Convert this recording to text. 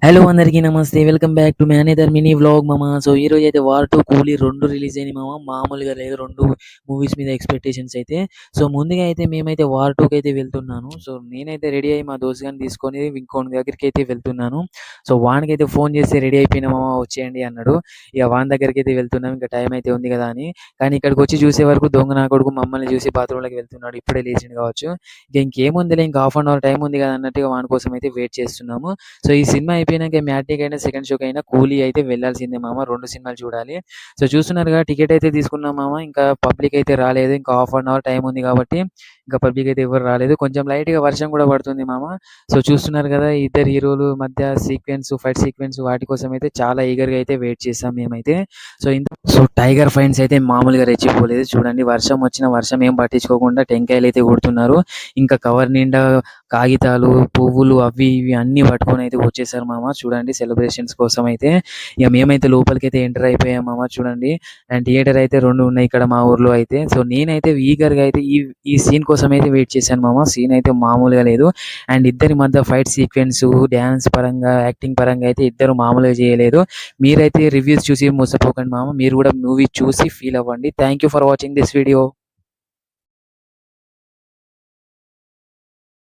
Hello అందరికీ నమస్తే. Welcome back to my another mini vlog మామ. సో ఈరోజు అయితే 'వార్ 2 కూలీ' 2 రిలీజ్ అయినాయి మామ. మామూలుగా లేదు 2 మూవీస్ మీద ఎక్స్‌పెక్టేషన్స్ అయితే. సో ముందుగా అయితే మేమైతే 'వార్ 2'కి అయితే వెళ్తున్నాను. సో నేనైతే రెడీ అయ్యి మా దోస్త్ గాడిని తీసుకొని ఇంకోని దగ్గరికి అయితే వెళ్తున్నాను. సో వానికైతే ఫోన్ చేసి రెడీ అయిపోయినా మామ వచ్చేయండి అన్నాడు. ఇక వాని దగ్గరికైతే వెళ్తున్నాం. ఇంకా టైం అయితే ఉంది కదా అని. కానీ ఇక్కడికి వచ్చి చూసే వరకు దొంగ నా కొడుకు మమ్మల్ని చూసి బాత్రూంలోకి వెళ్తున్నాడు. ఇప్పుడే లేచిండు కావచ్చు. ఇంకేముందిలే ఇంకా హాఫ్ అన్ అవర్ టైం ఉంది కదా అన్నట్టుగా వాని కోసం అయితే వెయిట్ చేస్తున్నాము. సో ఈ సినిమా అయిపోయినాక మ్యాట్నికైనా సెకండ్ షోకైనా కూలీ అయితే వెళ్ళాల్సిందే మామ. 2 సినిమాలు చూడాలి. సో చూస్తున్నారుగా టికెట్ అయితే తీసుకున్నాం మామ. ఇంకా పబ్లిక్ అయితే రాలేదు. ఇంకా హాఫ్ అన్ అవర్ టైం ఉంది కాబట్టి ఇంకా పబ్లిక్ అయితే ఎవరు రాలేదు. కొంచెం లైట్‌గా వర్షం కూడా పడుతుంది మామ. సో చూస్తున్నారు కదా ఇద్దరు హీరోలు మధ్య ఫైట్ సీక్వెన్స్ వాటి కోసం అయితే చాలా ఈగర్‌గా అయితే వెయిట్ చేసాం మేమైతే. సో టైగర్ ఫైన్స్ అయితే మామూలుగా రెచ్చిపోలేదు. చూడండి వర్షం ఏం పట్టించుకోకుండా టెంకాయలు అయితే కొడుతున్నారు. ఇంకా కవర్ నిండా కాగితాలు, పువ్వులు అవి ఇవి అన్నీ పట్టుకొని అయితే వచ్చేసారు మామ. చూడండి సెలబ్రేషన్స్ కోసం అయితే. ఇక మేమైతే లోపలికైతే ఎంటర్ అయిపోయాం మామ చూడండి. అండ్ థియేటర్ అయితే 2 ఉన్నాయి ఇక్కడ మా ఊర్లో అయితే. సో నేనైతే ఈగర్‌గా అయితే ఈ ఈ సీన్ కోసం అయితే వెయిట్ చేశాను మామ. సీన్ అయితే మామూలుగా లేదు. అండ్ ఇద్దరి మధ్య ఫైట్ సీక్వెన్స్, డాన్స్ పరంగా, యాక్టింగ్ పరంగా అయితే ఇద్దరు మామూలుగా చేయలేదు. మీరైతే రివ్యూస్ చూసి మోసపోకండి మామ. మీరు కూడా మూవీ చూసి ఫీల్ అవ్వండి. Thank you for watching this video.